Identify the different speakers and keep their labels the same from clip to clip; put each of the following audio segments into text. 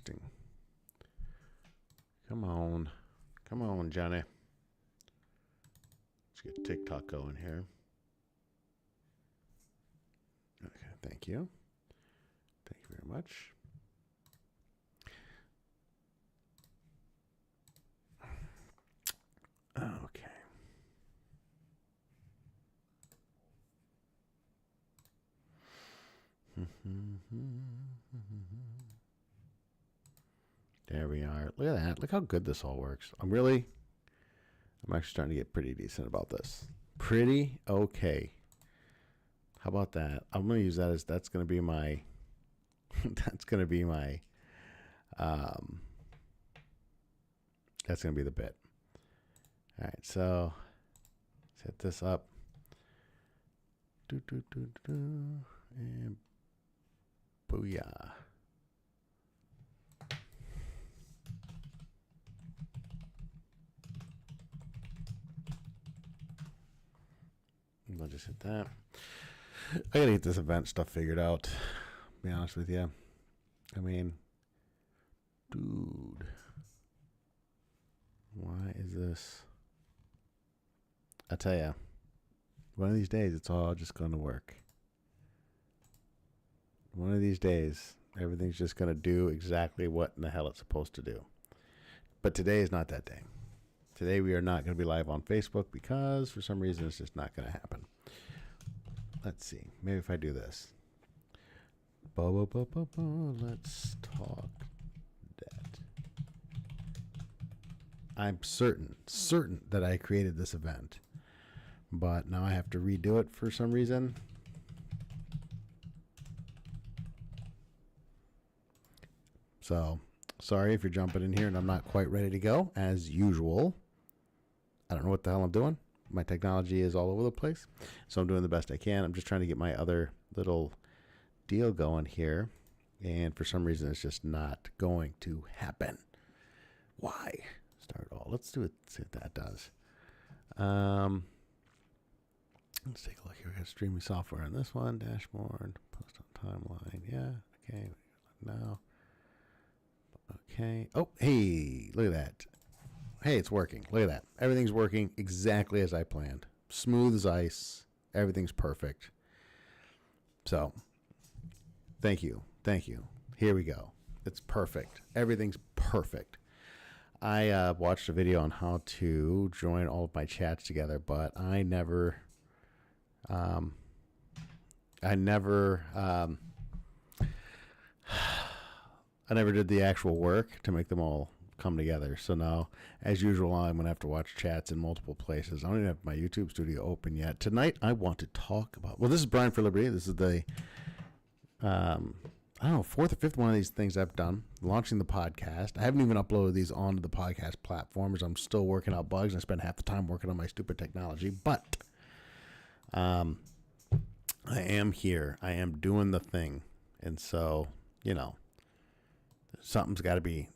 Speaker 1: posting. Come on. Come on, Johnny. Let's get TikTok going here. Okay, thank you. Thank you very much. Okay. There we are. Look at that. Look how good this all works. I'm actually starting to get pretty decent about this. Pretty okay. How about that? I'm going to use that as, that's going to be my, that's going to be my, that's going to be the bit. All right, so set this up. And booyah. I'll just hit that. I gotta get this event stuff figured out, to be honest with you. I mean, dude, why is this? I tell ya, one of these days it's all just gonna work. One of these days, everything's just gonna do exactly what in the hell it's supposed to do. But today is not that day. Today we are not going to be live on Facebook because for some reason it's just not going to happen. Let's see. Maybe if I do this. Let's talk debt. I'm certain that I created this event, but now I have to redo it for some reason. So sorry if you're jumping in here and I'm not quite ready to go as usual. I don't know what the hell I'm doing. My technology is all over the place. So I'm doing the best I can. I'm just trying to get my other little deal going here. And for some reason, it's just not going to happen. Why? Start all. Let's do it. See what that does. Let's take a look here. We got streaming software on this one. Dashboard. Post on timeline. Yeah. Okay. Now. Okay. Oh, hey. Look at that. Hey, it's working. Look at that. Everything's working exactly as I planned. Smooth as ice. Everything's perfect. So, thank you. Thank you. Here we go. It's perfect. Everything's perfect. I watched a video on how to join all of my chats together, but I never did the actual work to make them all come together. So now, as usual, I'm going to have to watch chats in multiple places. I don't even have my YouTube studio open yet. Tonight, I want to talk about, well, this is Brian for Liberty. This is the, I don't know, fourth or fifth one of these things I've done, launching the podcast. I haven't even uploaded these onto the podcast platforms. I'm still working out bugs. I spend half the time working on my stupid technology, but I am here. I am doing the thing. And so, you know, something's got to be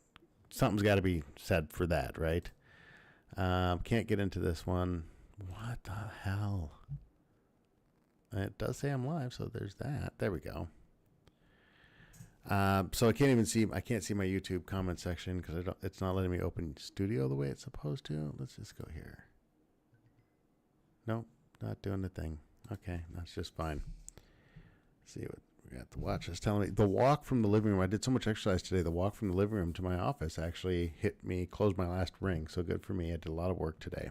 Speaker 1: said for that, right? Can't get into this one. What the hell? It does say I'm live, so there's that. There we go. So I can't see my YouTube comment section because it's not letting me open Studio the way it's supposed to. Let's just go here. Nope, not doing the thing. Okay, that's just fine. Let's see what we got. The watch is telling me the walk from the living room. I did so much exercise today. The walk from the living room to my office actually closed my last ring. So good for me. I did a lot of work today.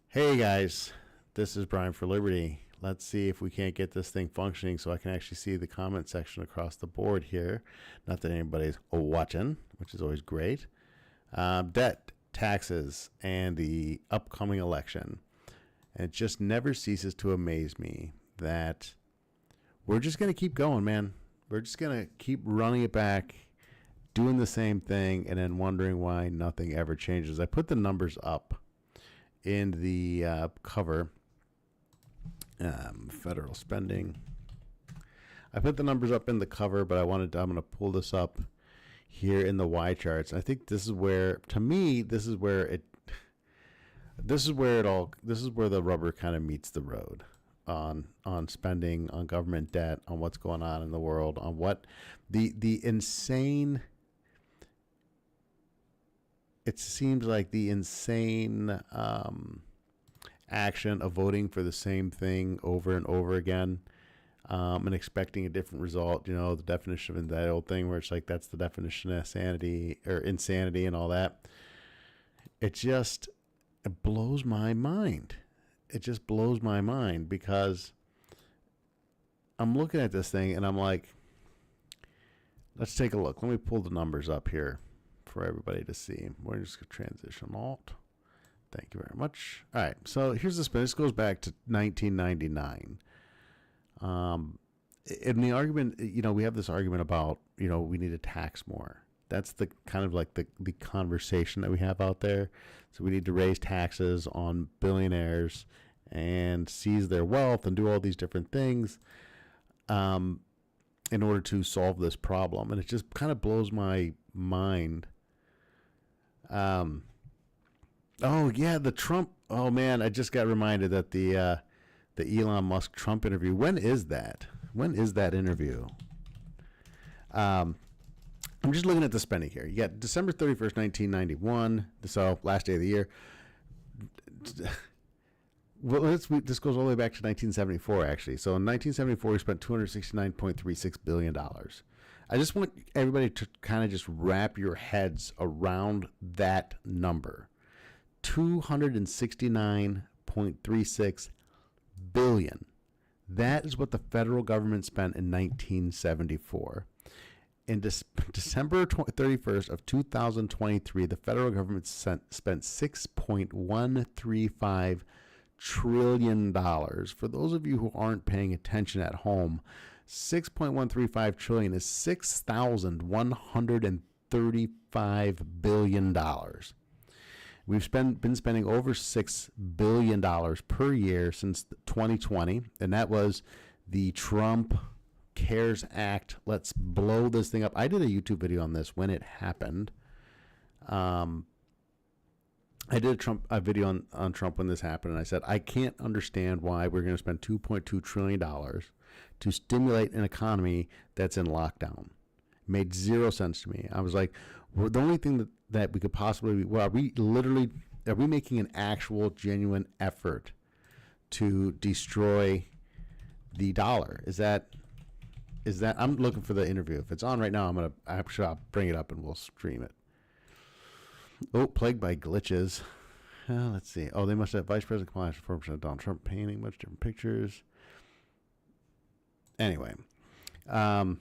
Speaker 1: Hey guys, this is Brian for Liberty. Let's see if we can't get this thing functioning so I can actually see the comment section across the board here. Not that anybody's watching, which is always great. Debt, taxes, and the upcoming election. And it just never ceases to amaze me that we're just going to keep going, man. We're just going to keep running it back, doing the same thing, and then wondering why nothing ever changes. I put the numbers up in the cover. Federal spending. I put the numbers up in the cover, but I'm going to pull this up here in the Y charts. I think this is where, to me, this is where the rubber kind of meets the road. on spending, on government debt, on what's going on in the world, on what the insane. It seems like the insane action of voting for the same thing over and over again, and expecting a different result. You know, the definition of that old thing where it's like that's the definition of sanity or insanity and all that. It blows my mind. It just blows my mind because I'm looking at this thing and I'm like, let's take a look. Let me pull the numbers up here for everybody to see. We're just going to transition alt. Thank you very much. All right. So here's the spin. This goes back to 1999. In the argument, you know, we have this argument about, you know, we need to tax more. That's the kind of like the conversation that we have out there. So we need to raise taxes on billionaires and seize their wealth and do all these different things in order to solve this problem. And it just kind of blows my mind. Oh yeah, the Trump. Oh man, I just got reminded that the Elon Musk Trump interview. When is that? When is that interview? I'm just looking at the spending here. You got December 31st, 1991. So last day of the year. Well, this goes all the way back to 1974, actually. So in 1974, we spent $269.36 billion. I just want everybody to kind of just wrap your heads around that number. $269.36 billion. That is what the federal government spent in 1974. In December 31st of 2023, the federal government spent $6.135 trillion. For those of you who aren't paying attention at home, $6.135 trillion is $6,135 billion. We've been spending over $6 billion per year since 2020, and that was the Trump CARES Act. Let's blow this thing up. I did a YouTube video on this when it happened. I did a video on Trump when this happened, and I said, I can't understand why we're going to spend $2.2 trillion to stimulate an economy that's in lockdown. It made zero sense to me. I was like, the only thing that we could possibly, are we making an actual genuine effort to destroy the dollar? Is that, I'm looking for the interview. If it's on right now, I'll bring it up and we'll stream it. Oh, plagued by glitches. Let's see. Oh, they must have Vice President Kamala Harris, 4% Donald Trump painting much different pictures. Anyway, I'll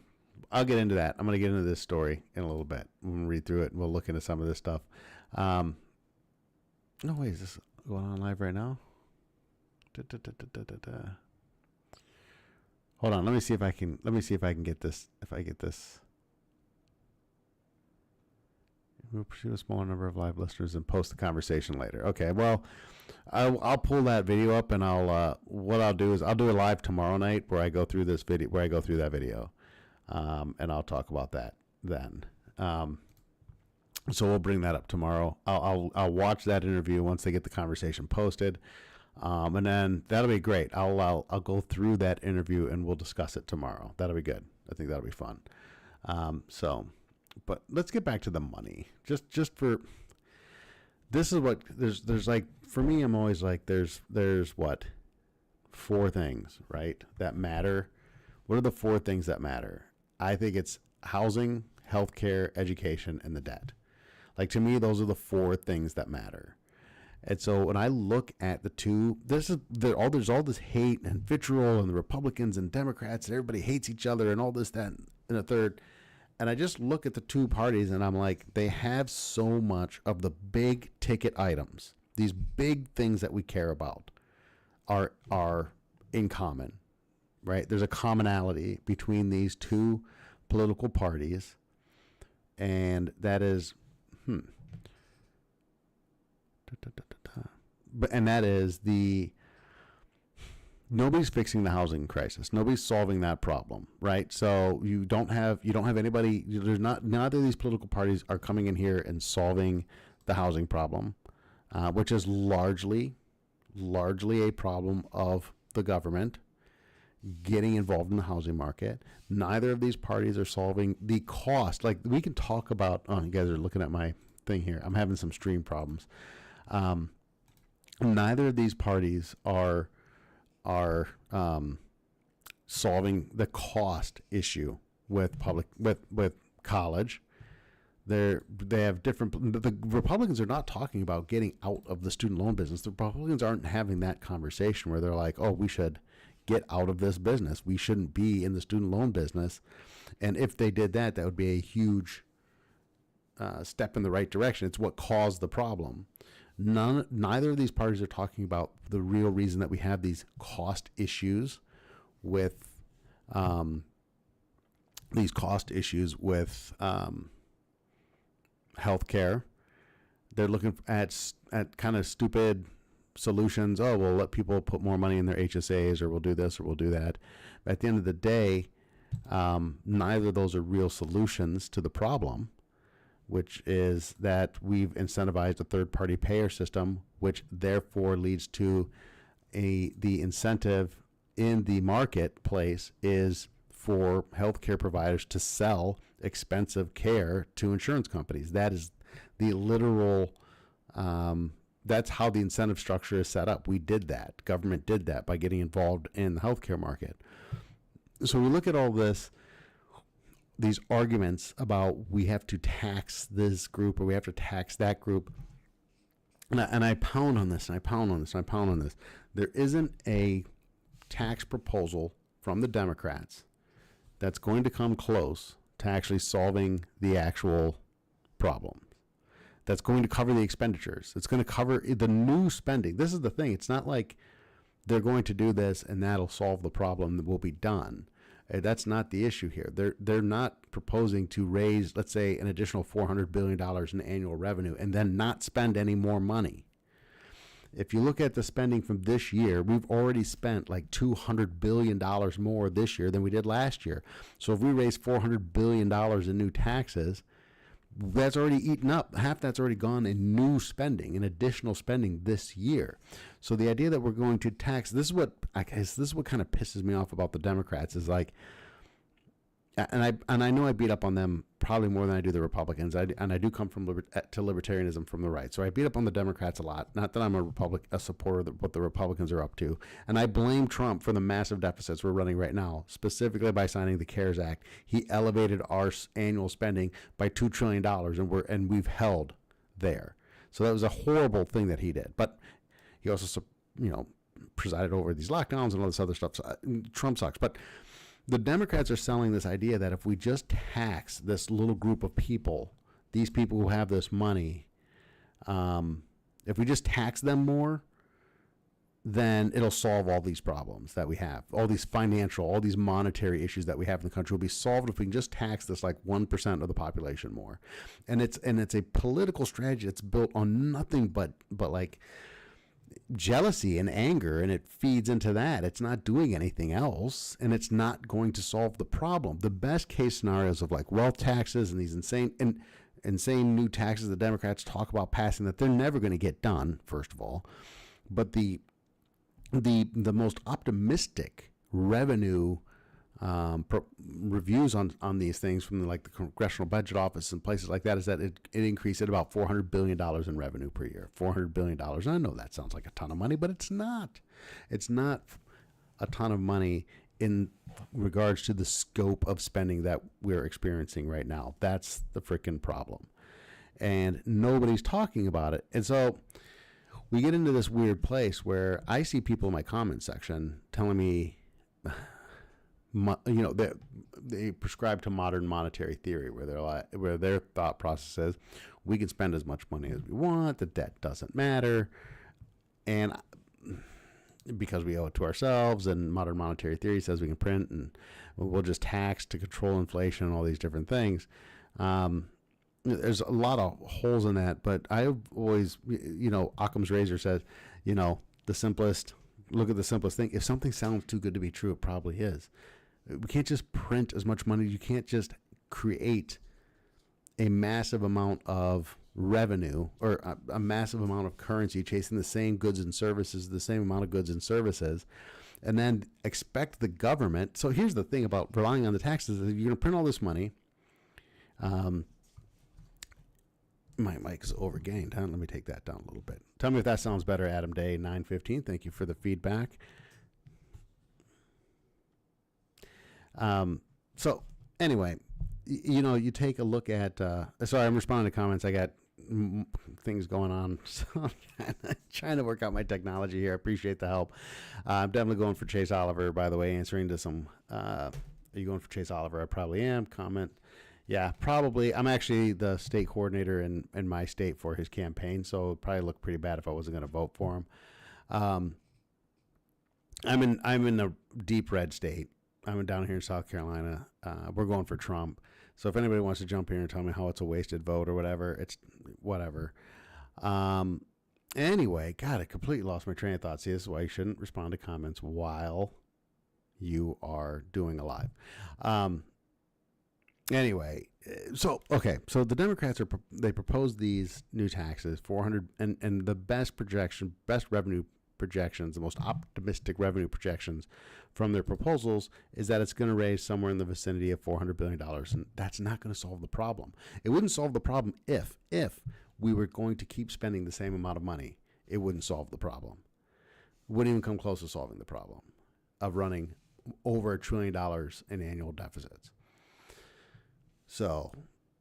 Speaker 1: get into that. I'm going to get into this story in a little bit. We'll read through it and we'll look into some of this stuff. No way, is this going on live right now? Hold on, let me see if I can get this. If I get this. We'll pursue a smaller number of live listeners and post the conversation later. Okay, well, I'll pull that video up and what I'll do is I'll do a live tomorrow night where I go through that video, and I'll talk about that then. So we'll bring that up tomorrow. I'll watch that interview once they get the conversation posted, and then that'll be great. I'll go through that interview and we'll discuss it tomorrow. That'll be good. I think that'll be fun. But let's get back to the money. Just for this is what there's like for me. I'm always like there's what 4 things, right, that matter. What are the 4 things that matter? I think it's housing, healthcare, education, and the debt. Like to me, those are the 4 things that matter. And so when I look at the two, there's all this hate and vitriol, and the Republicans and Democrats, and everybody hates each other, and all this, that, and the third. And I just look at the two parties and I'm like, they have so much of the big ticket items. These big things that we care about are in common, right? There's a commonality between these two political parties, and that is, nobody's fixing the housing crisis. Nobody's solving that problem, right? So you don't have anybody. There's neither of these political parties are coming in here and solving the housing problem, which is largely a problem of the government. getting involved in the housing market. Neither of these parties are solving the cost. Like, we can talk about, oh, you guys are looking at my thing here. I'm having some stream problems. Neither of these parties are solving the cost issue with college. They have different. The Republicans are not talking about getting out of the student loan business. The Republicans aren't having that conversation where they're like, oh, we should get out of this business. We shouldn't be in the student loan business. And if they did that, that would be a huge step in the right direction. It's what caused the problem. Neither of these parties are talking about the real reason that we have these cost issues with healthcare. They're looking at kind of stupid solutions. Oh, we'll let people put more money in their HSAs, or we'll do this, or we'll do that. But at the end of the day, neither of those are real solutions to the problem, which is that we've incentivized a third-party payer system, which therefore leads to the incentive in the marketplace is for healthcare providers to sell expensive care to insurance companies. That is the literal, that's how the incentive structure is set up. We did that. Government did that by getting involved in the healthcare market. So we look at all these arguments about we have to tax this group or we have to tax that group. And I pound on this, and I pound on this, and I pound on this. There isn't a tax proposal from the Democrats that's going to come close to actually solving the actual problem. That's going to cover the expenditures. It's going to cover the new spending. This is the thing. It's not like they're going to do this and that'll solve the problem that will be done. That's not the issue here. They're not proposing to raise, let's say, an additional $400 billion in annual revenue and then not spend any more money. If you look at the spending from this year, we've already spent like $200 billion more this year than we did last year. So if we raise $400 billion in new taxes, that's already eaten up. Half that's already gone in new spending, in additional spending this year. So the idea that we're going to tax, this is what kind of pisses me off about the Democrats is like, and I know I beat up on them probably more than I do the Republicans. I do come from to libertarianism from the right. So I beat up on the Democrats a lot. Not that I'm a supporter of what the Republicans are up to. And I blame Trump for the massive deficits we're running right now, specifically by signing the CARES Act. He elevated our annual spending by $2 trillion, and we've held there. So that was a horrible thing that he did. But he also, presided over these lockdowns and all this other stuff. So, Trump sucks. But the Democrats are selling this idea that if we just tax this little group of people, these people who have this money, if we just tax them more, then it'll solve all these problems that we have. All these monetary issues that we have in the country will be solved if we can just tax this like 1% of the population more. And it's a political strategy that's built on nothing but like jealousy and anger, and it feeds into that. It's not doing anything else, and it's not going to solve the problem. The best case scenarios of like wealth taxes and these insane new taxes the Democrats talk about passing that they're never going to get done, first of all. But the most optimistic revenue reviews on these things from the Congressional Budget Office and places like that is that it increased at about $400 billion in revenue per year. $400 billion. And I know that sounds like a ton of money, but it's not. It's not a ton of money in regards to the scope of spending that we're experiencing right now. That's the freaking problem. And nobody's talking about it. And so we get into this weird place where I see people in my comment section telling me, they prescribe to modern monetary theory, where their thought process is, we can spend as much money as we want, the debt doesn't matter, and because we owe it to ourselves, and modern monetary theory says we can print and we'll just tax to control inflation and all these different things. There's a lot of holes in that, but I always, Occam's razor says, look at the simplest thing. If something sounds too good to be true, it probably is. We can't just print as much money. You can't just create a massive amount of revenue or a massive amount of currency chasing the same goods and services, the same amount of goods and services, and then expect the government. So here's the thing about relying on the taxes: is you're going to print all this money. My mic's overgained. Huh? Let me take that down a little bit. Tell me if that sounds better, Adam Day 915. Thank you for the feedback. So anyway, you take a look at. Sorry, I'm responding to comments. I got things going on, so I'm trying to work out my technology here. I appreciate the help. I'm definitely going for Chase Oliver, by the way, answering to some. Are you going for Chase Oliver? I probably am. Comment. Yeah, probably. I'm actually the state coordinator in my state for his campaign, so it would probably look pretty bad if I wasn't going to vote for him. I'm in a deep red state. I'm down here in South Carolina. We're going for Trump. So if anybody wants to jump here and tell me how it's a wasted vote or whatever, it's whatever. Anyway, God, I completely lost my train of thought. See, this is why you shouldn't respond to comments while you are doing a live. Anyway, so the Democrats they proposed these new taxes, 400, and the best revenue projections, the most optimistic revenue projections from their proposals is that it's going to raise somewhere in the vicinity of $400 billion, and that's not going to solve the problem. It wouldn't solve the problem if we were going to keep spending the same amount of money. It wouldn't solve the problem. It wouldn't even come close to solving the problem of running over $1 trillion in annual deficits. So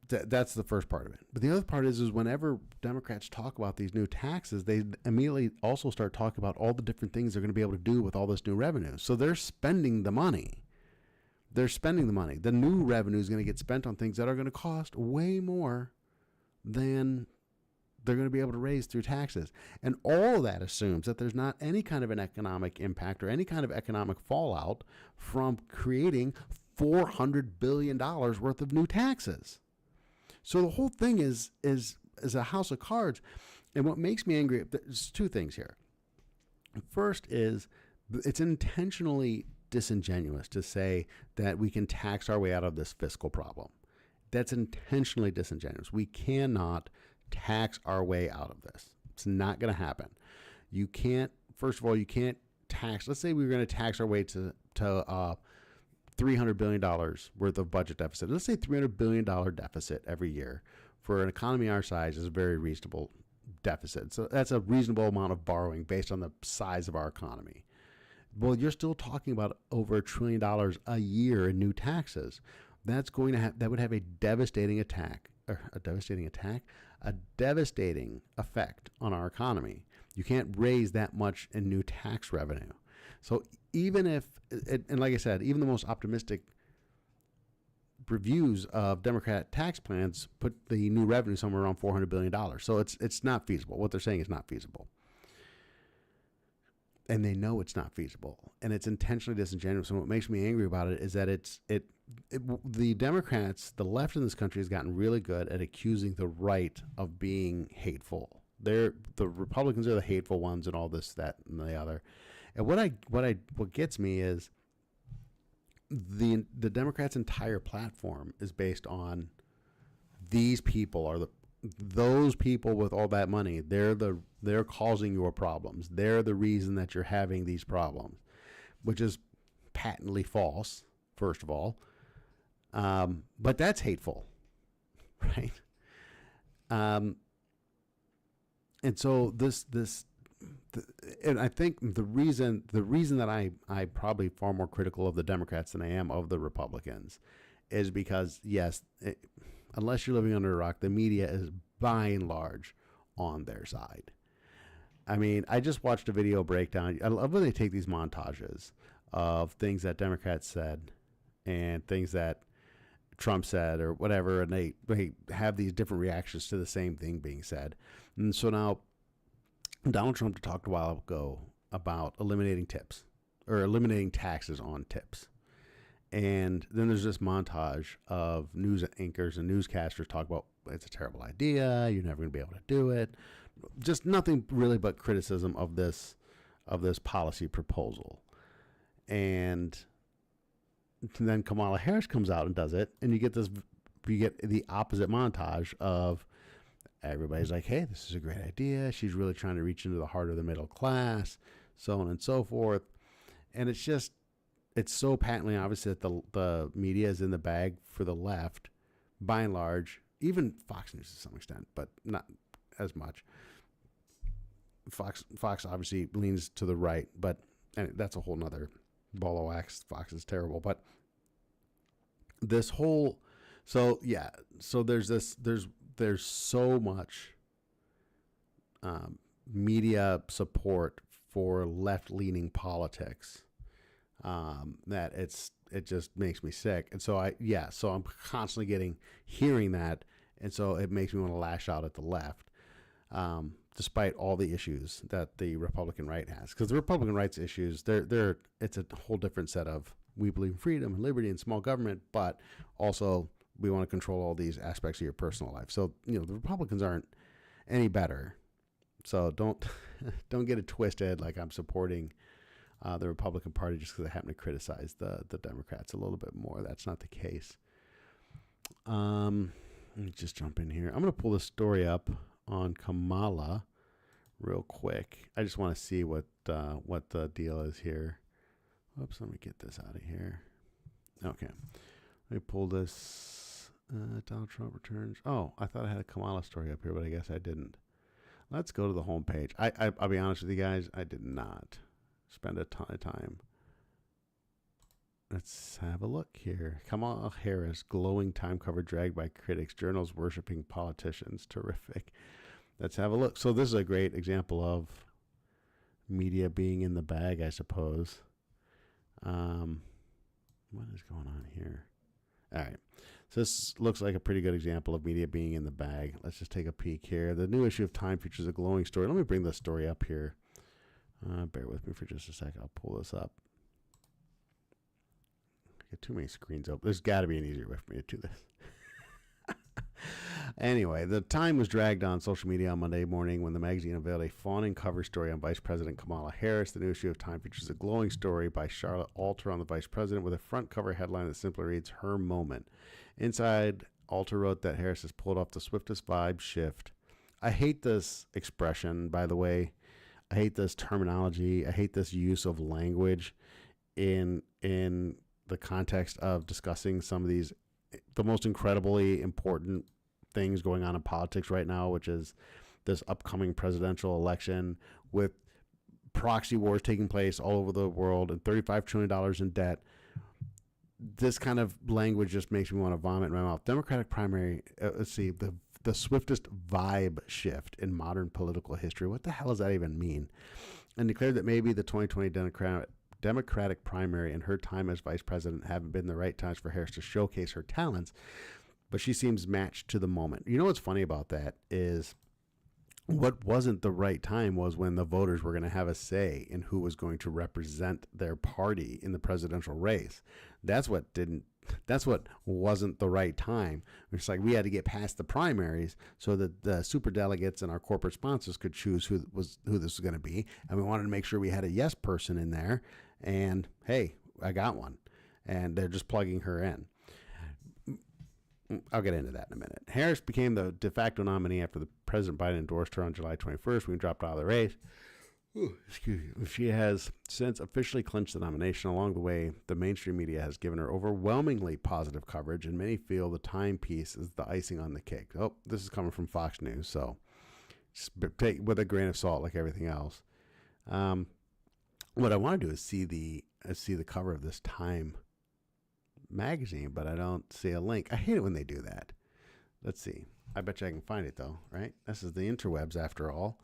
Speaker 1: that's the first part of it. But the other part is whenever Democrats talk about these new taxes, they immediately also start talking about all the different things they're going to be able to do with all this new revenue. So they're spending the money. The new revenue is going to get spent on things that are going to cost way more than they're going to be able to raise through taxes. And all of that assumes that there's not any kind of an economic impact or any kind of economic fallout from creating $400 billion worth of new taxes. So the whole thing is a house of cards. And what makes me angry, there's two things here. First is it's intentionally disingenuous to say that we can tax our way out of this fiscal problem. That's intentionally disingenuous. We cannot tax our way out of this. It's not going to happen. You can't, first of all, you can't tax, let's say we were going to tax our way to $300 billion worth of budget deficit. Let's say $300 billion deficit every year for an economy our size is a very reasonable deficit. So that's a reasonable amount of borrowing based on the size of our economy. Well, you're still talking about over $1 trillion a year in new taxes. That would have a devastating effect on our economy. You can't raise that much in new tax revenue. So even if, and like I said, even the most optimistic reviews of Democrat tax plans put the new revenue somewhere around $400 billion. So it's not feasible. What they're saying is not feasible. And they know it's not feasible. And it's intentionally disingenuous. And what makes me angry about it is that the Democrats, the left in this country has gotten really good at accusing the right of being hateful. The Republicans are the hateful ones and all this, that, and the other. And what gets me is the Democrats' entire platform is based on these people are those people with all that money. They're causing your problems. They're the reason that you're having these problems, which is patently false, first of all. But that's hateful, right? And so and I think the reason that I probably far more critical of the Democrats than I am of the Republicans is because, yes, unless you're living under a rock, the media is by and large on their side. I mean, I just watched a video breakdown. I love when they take these montages of things that Democrats said and things that Trump said or whatever, and they have these different reactions to the same thing being said. And so now Donald Trump talked a while ago about eliminating tips or eliminating taxes on tips. And then there's this montage of news anchors and newscasters talk about it's a terrible idea, you're never going to be able to do it. Just nothing really but criticism of this policy proposal. And then Kamala Harris comes out and does it, and you get the opposite montage of everybody's like, hey, this is a great idea. She's really trying to reach into the heart of the middle class, so on and so forth. And it's so patently obvious that the media is in the bag for the left, by and large, even Fox News to some extent, but not as much. Fox obviously leans to the right, but and that's a whole nother ball of wax. Fox is terrible, but this whole, so there's so much media support for left-leaning politics that it just makes me sick. And so so I'm constantly hearing that, and so it makes me want to lash out at the left, despite all the issues that the Republican right has. Because the Republican right's issues, it's a whole different set of, we believe in freedom and liberty and small government, but also we want to control all these aspects of your personal life. So, the Republicans aren't any better. So don't get it twisted like I'm supporting the Republican Party just because I happen to criticize the Democrats a little bit more. That's not the case. Let me just jump in here. I'm going to pull this story up on Kamala real quick. I just want to see what the deal is here. Oops, let me get this out of here. Okay. Let me pull this. Donald Trump returns. Oh, I thought I had a Kamala story up here, but I guess I didn't. Let's go to the homepage. I'll be honest with you guys. I did not spend a ton of time. Let's have a look here. Kamala Harris, glowing time cover dragged by critics, journals worshiping politicians. Terrific. Let's have a look. So this is a great example of media being in the bag, I suppose. What is going on here? All right. So this looks like a pretty good example of media being in the bag. Let's just take a peek here. The new issue of Time features a glowing story. Let me bring the story up here. Bear with me for just a second. I'll pull this up. I got too many screens open. There's got to be an easier way for me to do this. Anyway, the Time was dragged on social media on Monday morning when the magazine unveiled a fawning cover story on Vice President Kamala Harris. The new issue of Time features a glowing story by Charlotte Alter on the Vice President with a front cover headline that simply reads, "Her Moment." Inside, Alter wrote that Harris has pulled off the swiftest vibe shift. I hate this expression, by the way. I hate this terminology. I hate this use of language in the context of discussing some of the most incredibly important things going on in politics right now, which is this upcoming presidential election with proxy wars taking place all over the world and $35 trillion in debt. This kind of language just makes me want to vomit in my mouth. Democratic primary, let's see, the swiftest vibe shift in modern political history. What the hell does that even mean? And declared that maybe the 2020 Democratic primary and her time as vice president haven't been the right times for Harris to showcase her talents, but she seems matched to the moment. You know what's funny about that is what wasn't the right time was when the voters were going to have a say in who was going to represent their party in the presidential race. That's what wasn't the right time. It's like we had to get past the primaries so that the super delegates and our corporate sponsors could choose who this was going to be. And we wanted to make sure we had a yes person in there. And hey, I got one. And they're just plugging her in. I'll get into that in a minute. Harris became the de facto nominee after the President Biden endorsed her on July 21st when he dropped out of the race. Excuse me. She has since officially clinched the nomination. Along the way, the mainstream media has given her overwhelmingly positive coverage, and many feel the Time piece is the icing on the cake. Oh, this is coming from Fox News, so just take with a grain of salt like everything else. What I want to do is see the cover of this Time magazine, but I don't see a link. I hate it when they do that. Let's see. I bet you I can find it though, right? This is the interwebs after all.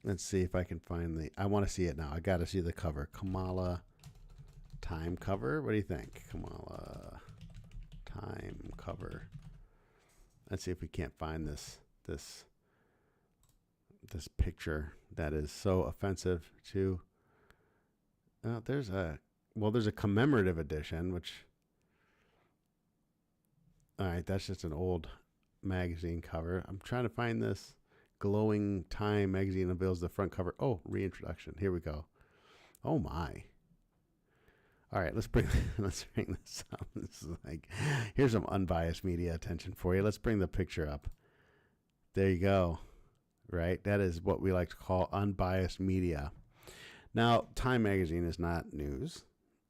Speaker 1: Let's see if I can find I want to see it now. I got to see the cover. Kamala Time cover. What do you think? Kamala Time cover. Let's see if we can't find this picture that is so offensive to. There's a commemorative edition, which, all right, that's just an old magazine cover. I'm trying to find this. Glowing Time magazine unveils the front cover. Oh, reintroduction. Here we go. Oh my. All right, let's bring this up. This is like, here's some unbiased media attention for you. Let's bring the picture up. There you go. Right? That is what we like to call unbiased media.
Speaker 2: Now, Time magazine is not news.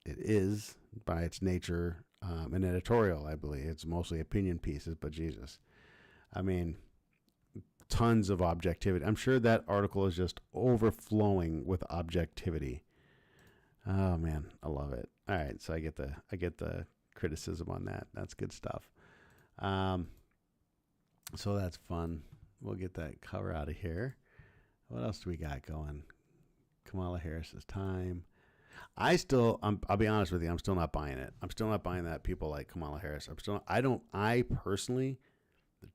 Speaker 2: It is, by its nature, an editorial, I believe. It's mostly opinion pieces, but Jesus. I mean, tons of objectivity. I'm sure that article is just overflowing with objectivity. Oh man, I love it. All right, so I get the criticism on that. That's good stuff. So that's fun. We'll get that cover out of here. What else do we got going? Kamala Harris's time. I'll be honest with you, I'm still not buying it. I'm still not buying that people like Kamala Harris. I personally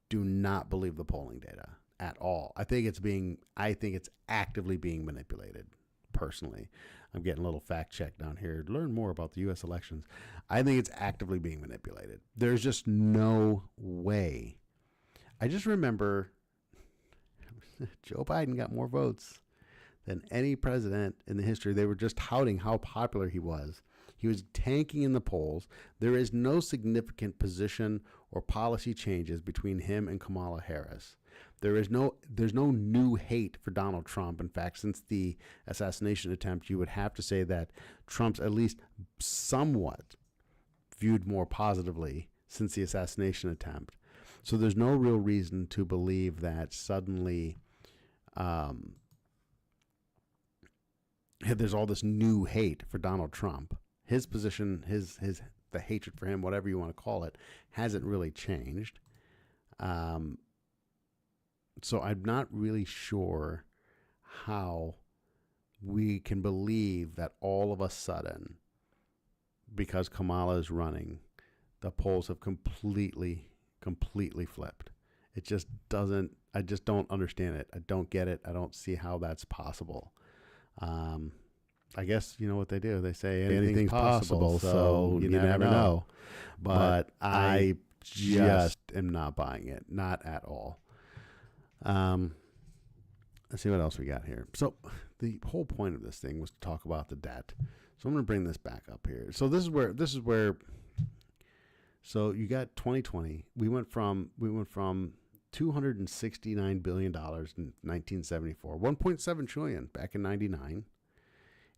Speaker 2: do not believe the polling data at all. I think it's actively being manipulated. Personally, I'm getting a little fact check down here. Learn more about the U.S. elections. I think it's actively being manipulated. There's just no way. I just remember Joe Biden got more votes than any president in the history. They were just touting how popular he was. He was tanking in the polls. There is no significant position or policy changes between him and Kamala Harris. There's no new hate for Donald Trump. In fact, since the assassination attempt, you would have to say that Trump's at least somewhat viewed more positively since the assassination attempt. So there's no real reason to believe that suddenly there's all this new hate for Donald Trump. His position, the hatred for him, whatever you want to call it, hasn't really changed. So I'm not really sure how we can believe that all of a sudden, because Kamala is running, the polls have completely flipped. It just doesn't, I just don't understand it. I don't get it. I don't see how that's possible. I guess you know what they do. They say anything's possible, so you never know. But I just am not buying it. Not at all. Let's see what else we got here. So the whole point of this thing was to talk about the debt. So I'm going to bring this back up here. So this is where so you got 2020. We went from $269 billion in 1974, 1.7 trillion back in 99.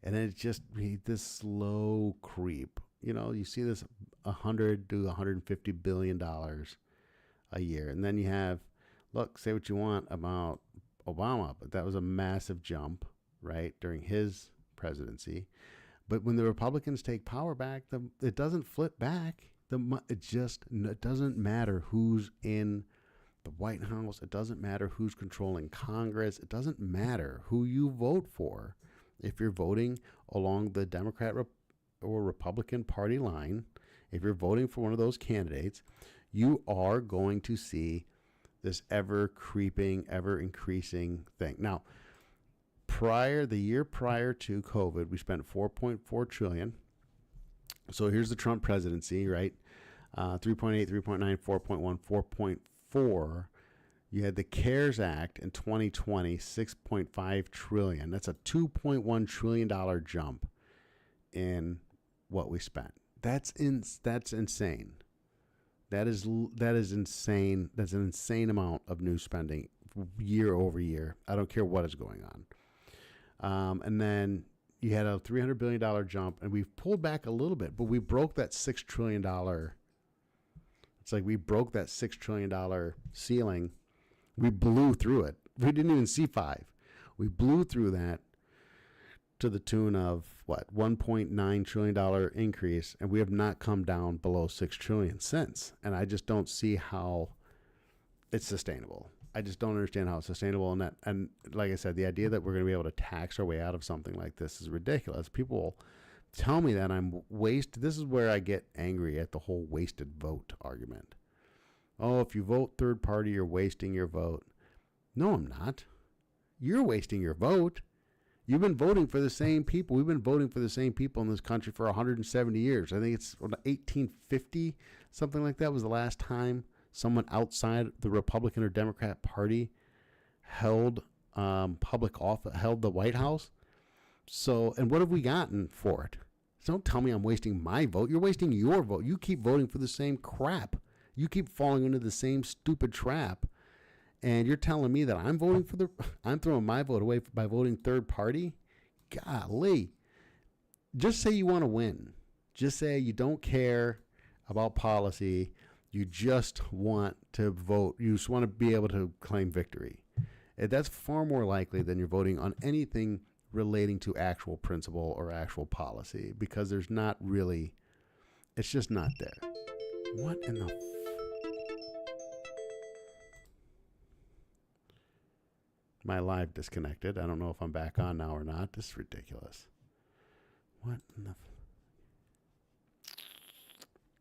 Speaker 2: And then it just made this slow creep. You know, you see this 100 to 150 billion dollars a year. And then you have, look, say what you want about Obama, but that was a massive jump, right, during his presidency. But when the Republicans take power back, it doesn't flip back. It doesn't matter who's in the White House. It doesn't matter who's controlling Congress. It doesn't matter who you vote for. If you're voting along the Democrat or Republican party line, if you're voting for one of those candidates, you are going to see this ever creeping, ever increasing thing. Now, the year prior to COVID, we spent $4.4 trillion. So here's the Trump presidency, right? 3.8, 3.9, 4.1, 4.4. You had the CARES Act in 2020, $6.5 trillion. That's a $2.1 trillion jump in what we spent. That's insane. That is insane. That's an insane amount of new spending year over year. I don't care what is going on. And then you had a $300 billion jump, and we've pulled back a little bit, but we broke that $6 trillion. It's like we broke that $6 trillion ceiling. We blew through it. We didn't even see 5. We blew through that to the tune of $1.9 trillion increase, and we have not come down below $6 trillion since. And I just don't see how it's sustainable. I just don't understand how it's sustainable. And like I said, the idea that we're going to be able to tax our way out of something like this is ridiculous. People tell me that I'm wasted. This is where I get angry at the whole wasted vote argument. Oh, if you vote third party, you're wasting your vote. No, I'm not. You're wasting your vote. You've been voting for the same people. We've been voting for the same people in this country for 170 years. I think it's 1850, something like that was the last time someone outside the Republican or Democrat Party held public office, held the White House. So, and what have we gotten for it? So don't tell me I'm wasting my vote. You're wasting your vote. You keep voting for the same crap. You keep falling into the same stupid trap. And you're telling me that I'm throwing my vote away by voting third party? golly. Just say you want to win. Just say you don't care about policy. You just want to vote. You just want to be able to claim victory. That's far more likely than you're voting on anything relating to actual principle or actual policy, because there's not really, it's just not there. What in the... My live disconnected. I don't know if I'm back on now or not. This is ridiculous. What in the...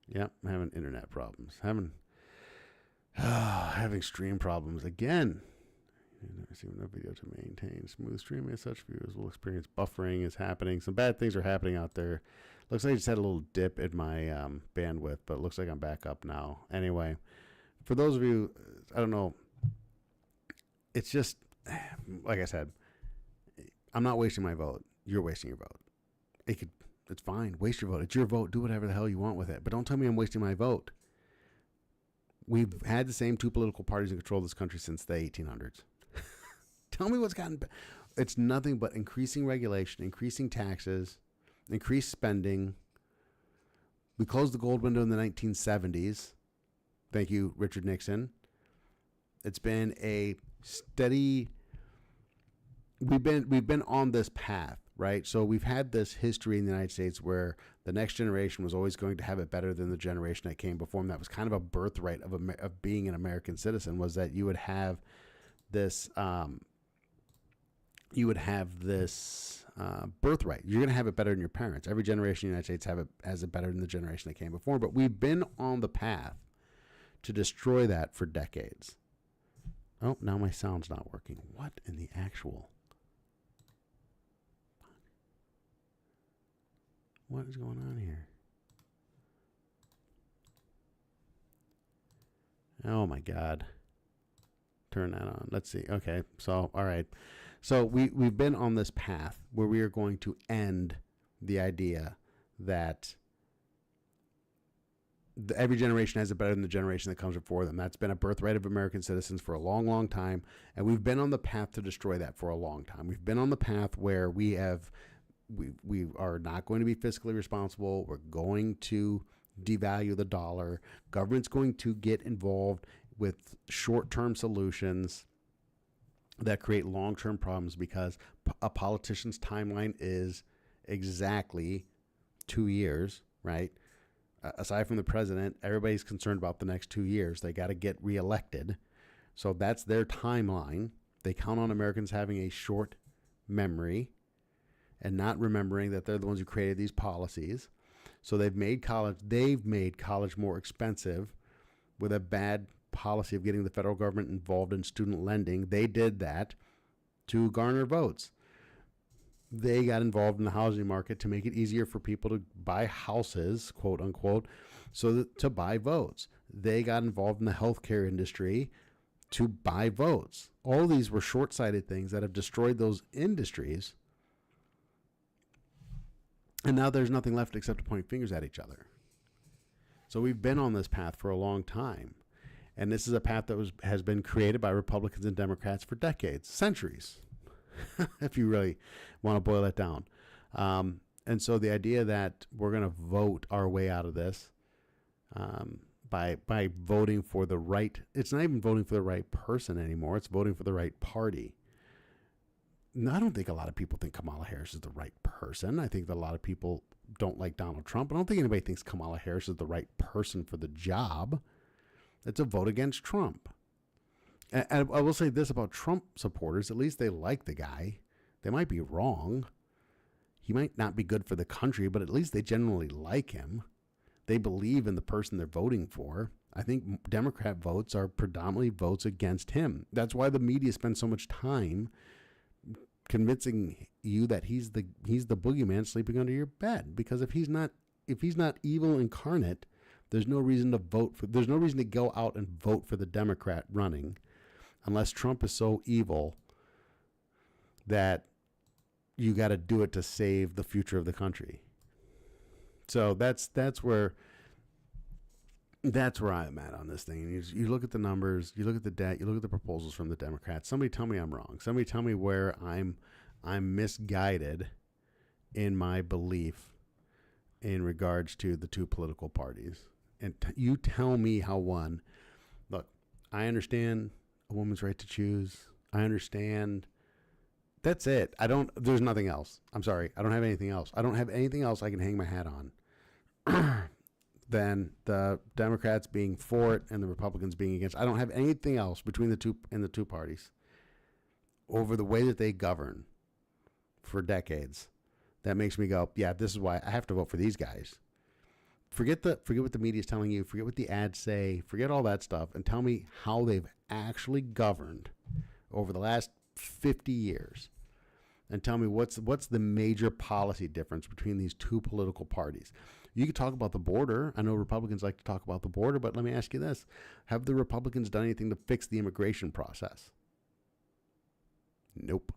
Speaker 2: Yep, I'm having internet problems. Having stream problems again. Receiving no video to maintain smooth streaming. As such, viewers will experience buffering is happening. Some bad things are happening out there. Looks like I just had a little dip in my bandwidth, but it looks like I'm back up now. Anyway, for those of you, I don't know, it's just, like I said, I'm not wasting my vote. You're wasting your vote. It's fine. Waste your vote. It's your vote. Do whatever the hell you want with it. But don't tell me I'm wasting my vote. We've had the same two political parties in control of this country since the 1800s. Tell me what's gotten... It's nothing but increasing regulation, increasing taxes, increased spending. We closed the gold window in the 1970s. Thank you, Richard Nixon. It's been a steady... We've been on this path, right? So we've had this history in the United States where the next generation was always going to have it better than the generation that came before them. That was kind of a birthright of being an American citizen, was that you would have this birthright. You're going to have it better than your parents. Every generation in the United States has it better than the generation that came before. But we've been on the path to destroy that for decades. Oh, now my sound's not working. What in the actual... What is going on here? Oh my God. Turn that on. Let's see. Okay. So, all right. So we've been on this path where we are going to end the idea that every generation has it better than the generation that comes before them. That's been a birthright of American citizens for a long, long time. And we've been on the path to destroy that for a long time. We've been on the path where we are not going to be fiscally responsible. We're going to devalue the dollar. Government's going to get involved with short-term solutions that create long-term problems, because a politician's timeline is exactly 2 years, right? Aside from the president, everybody's concerned about the next 2 years. They got to get reelected. So that's their timeline. They count on Americans having a short memory and not remembering that they're the ones who created these policies. So they've made college more expensive with a bad policy of getting the federal government involved in student lending. They did that to garner votes. They got involved in the housing market to make it easier for people to buy houses, quote unquote, to buy votes. They got involved in the healthcare industry to buy votes. All these were short-sighted things that have destroyed those industries. And now there's nothing left except to point fingers at each other. So we've been on this path for a long time. And this is a path that has been created by Republicans and Democrats for decades, centuries, if you really want to boil it down. And so the idea that we're going to vote our way out of this by voting for the right, it's not even voting for the right person anymore. It's voting for the right party. No, I don't think a lot of people think Kamala Harris is the right person. I think that a lot of people don't like Donald Trump. I don't think anybody thinks Kamala Harris is the right person for the job. It's a vote against Trump. And I will say this about Trump supporters. At least they like the guy. They might be wrong. He might not be good for the country, but at least they generally like him. They believe in the person they're voting for. I think Democrat votes are predominantly votes against him. That's why the media spends so much time convincing you that he's the boogeyman sleeping under your bed. Because if he's not evil incarnate, there's no reason to go out and vote for the Democrat running, unless Trump is so evil that you got to do it to save the future of the country. So that's where I'm at on this thing. You look at the numbers, you look at the debt, you look at the proposals from the Democrats. Somebody tell me I'm wrong. Somebody tell me where I'm misguided in my belief in regards to the two political parties. And you tell me how one, look, I understand a woman's right to choose. I understand. That's it. There's nothing else. I'm sorry. I don't have anything else. I don't have anything else I can hang my hat on than the Democrats being for it and the Republicans being against. I don't have anything else between the two parties over the way that they govern for decades that makes me go, yeah, this is why I have to vote for these guys. Forget what the media is telling you. Forget what the ads say. Forget all that stuff and tell me how they've actually governed over the last 50 years. And tell me what's the major policy difference between these two political parties. You could talk about the border. I know Republicans like to talk about the border, but let me ask you this. Have the Republicans done anything to fix the immigration process? Nope.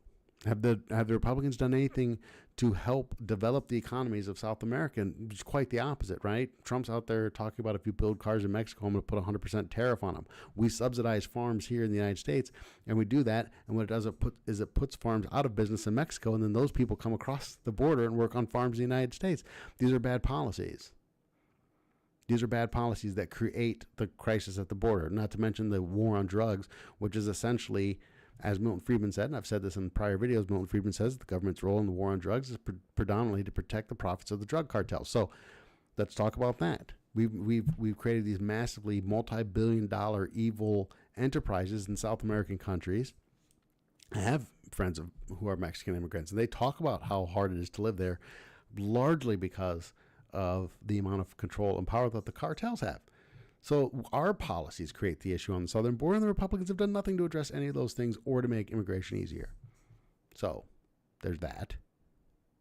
Speaker 2: Have the Republicans done anything to help develop the economies of South America? And it's quite the opposite, right? Trump's out there talking about if you build cars in Mexico, I'm going to put 100% tariff on them. We subsidize farms here in the United States, and we do that. And what it does is it puts farms out of business in Mexico, and then those people come across the border and work on farms in the United States. These are bad policies. These are bad policies that create the crisis at the border, not to mention the war on drugs, which is essentially, as Milton Friedman said, and I've said this in prior videos, Milton Friedman says the government's role in the war on drugs is predominantly to protect the profits of the drug cartels. So let's talk about that. We've created these massively multi-billion-dollar evil enterprises in South American countries. I have friends who are Mexican immigrants, and they talk about how hard it is to live there, largely because of the amount of control and power that the cartels have. So our policies create the issue on the southern border, and the Republicans have done nothing to address any of those things or to make immigration easier. So there's that.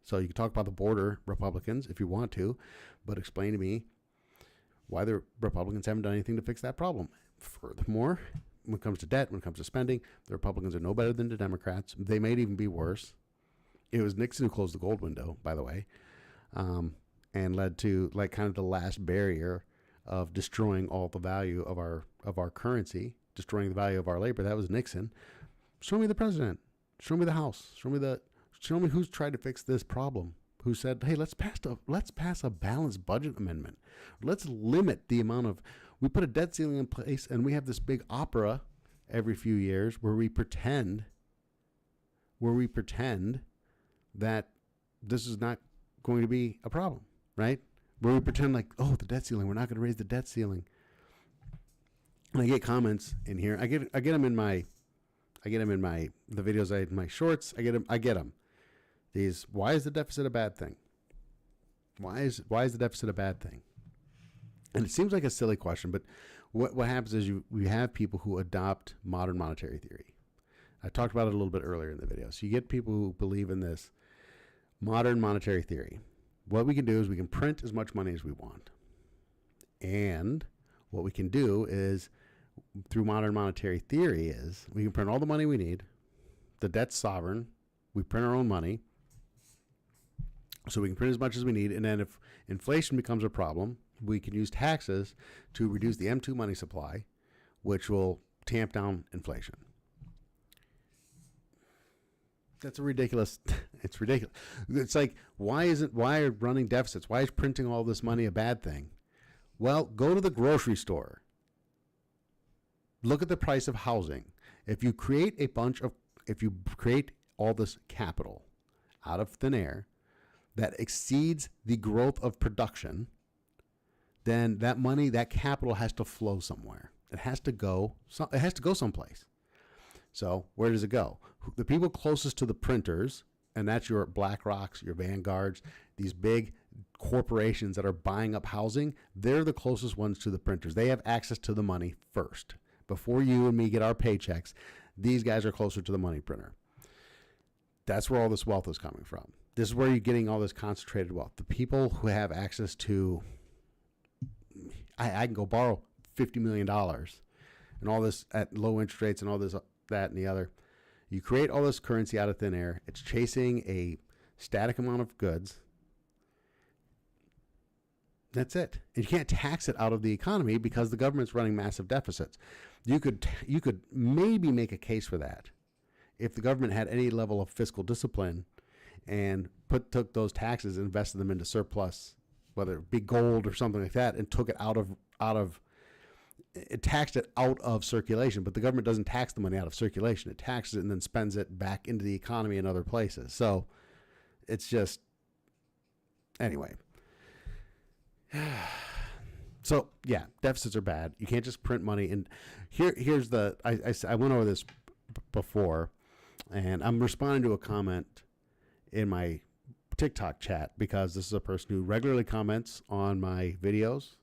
Speaker 2: So you can talk about the border, Republicans, if you want to, but explain to me why the Republicans haven't done anything to fix that problem. Furthermore, when it comes to debt, when it comes to spending, the Republicans are no better than the Democrats. They may even be worse. It was Nixon who closed the gold window, by the way, and led to like kind of the last barrier of destroying all the value of our currency, destroying the value of our labor. That was Nixon. Show me the president. Show me the House. Show me who's tried to fix this problem. Who said, hey, let's pass a balanced budget amendment. Let's limit the amount of, we put a debt ceiling in place, and we have this big opera every few years where we pretend that this is not going to be a problem, right? Where we pretend like, oh, the debt ceiling, we're not going to raise the debt ceiling. And I get comments in here. I get them in my the videos, my shorts. I get them. These, why is the deficit a bad thing? Why is the deficit a bad thing? And it seems like a silly question, but what happens is we have people who adopt modern monetary theory. I talked about it a little bit earlier in the video. So you get people who believe in this modern monetary theory. What we can do is we can print as much money as we want. And what we can do is, through modern monetary theory, is we can print all the money we need. The debt's sovereign. We print our own money. So we can print as much as we need. And then if inflation becomes a problem, we can use taxes to reduce the M2 money supply, which will tamp down inflation. That's it's ridiculous. It's like, why are running deficits? Why is printing all this money a bad thing? Well, go to the grocery store. Look at the price of housing. If you create all this capital out of thin air that exceeds the growth of production, then that money, that capital has to flow somewhere. It has to go someplace. So where does it go? The people closest to the printers, and that's your BlackRocks, your Vanguards, these big corporations that are buying up housing, they're the closest ones to the printers. They have access to the money first. Before you and me get our paychecks, these guys are closer to the money printer. That's where all this wealth is coming from. This is where you're getting all this concentrated wealth. The people who have access to, I can go borrow $50 million and all this at low interest rates and all this, that, and the other. You create all this currency out of thin air. It's chasing a static amount of goods. That's it. And you can't tax it out of the economy because the government's running massive deficits. You could maybe make a case for that if the government had any level of fiscal discipline and took those taxes and invested them into surplus, whether it be gold or something like that, and took it it taxed it out of circulation. But the government doesn't tax the money out of circulation. It taxes it and then spends it back into the economy in other places. So it's just, anyway. So yeah, deficits are bad. You can't just print money. And here's the, I went over this before, and I'm responding to a comment in my TikTok chat because this is a person who regularly comments on my videos.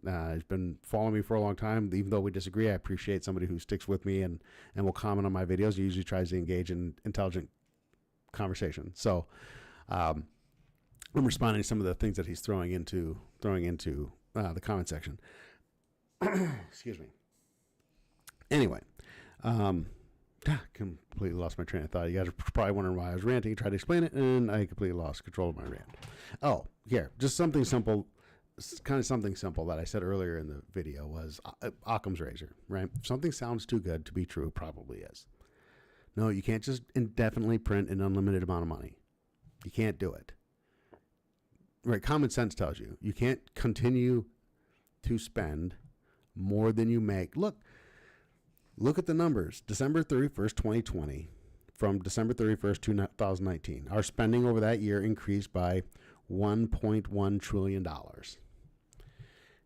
Speaker 2: He's been following me for a long time. Even though we disagree, I appreciate somebody who sticks with me and will comment on my videos. He usually tries to engage in intelligent conversation. So I'm responding to some of the things that he's throwing into the comment section. Excuse me. Anyway, completely lost my train of thought. You guys are probably wondering why I was ranting. Tried to explain it, and I completely lost control of my rant. Oh, here, just something simple. Kind of something simple that I said earlier in the video was Occam's razor, right? If something sounds too good to be true, it probably is. No, you can't just indefinitely print an unlimited amount of money. You can't do it. Right? Common sense tells you can't continue to spend more than you make. Look at the numbers. December 31st, 2020, from December 31st, 2019, our spending over that year increased by $1.1 trillion.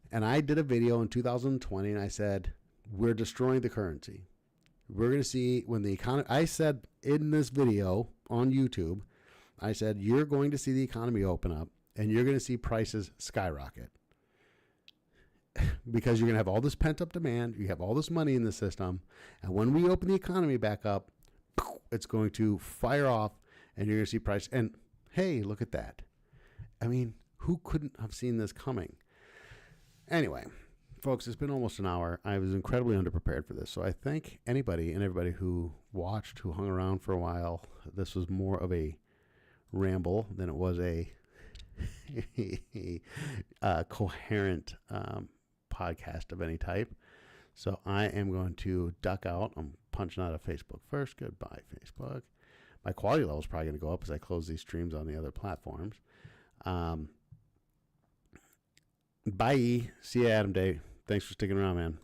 Speaker 2: And I did a video in 2020, and I said, we're destroying the currency. We're going to see when the economy, I said in this video on YouTube, I said, you're going to see the economy open up, and you're going to see prices skyrocket. Because you're going to have all this pent-up demand, you have all this money in the system, and when we open the economy back up, it's going to fire off, and you're going to see price. And hey, look at that. I mean, who couldn't have seen this coming? Anyway, folks, it's been almost an hour. I was incredibly underprepared for this, so I thank anybody and everybody who watched, who hung around for a while. This was more of a ramble than it was a coherent podcast of any type. So I am going to duck out. I'm punching out of Facebook first. Goodbye, Facebook. My quality level is probably going to go up as I close these streams on the other platforms. Bye. See you, Adam Day. Thanks for sticking around, man.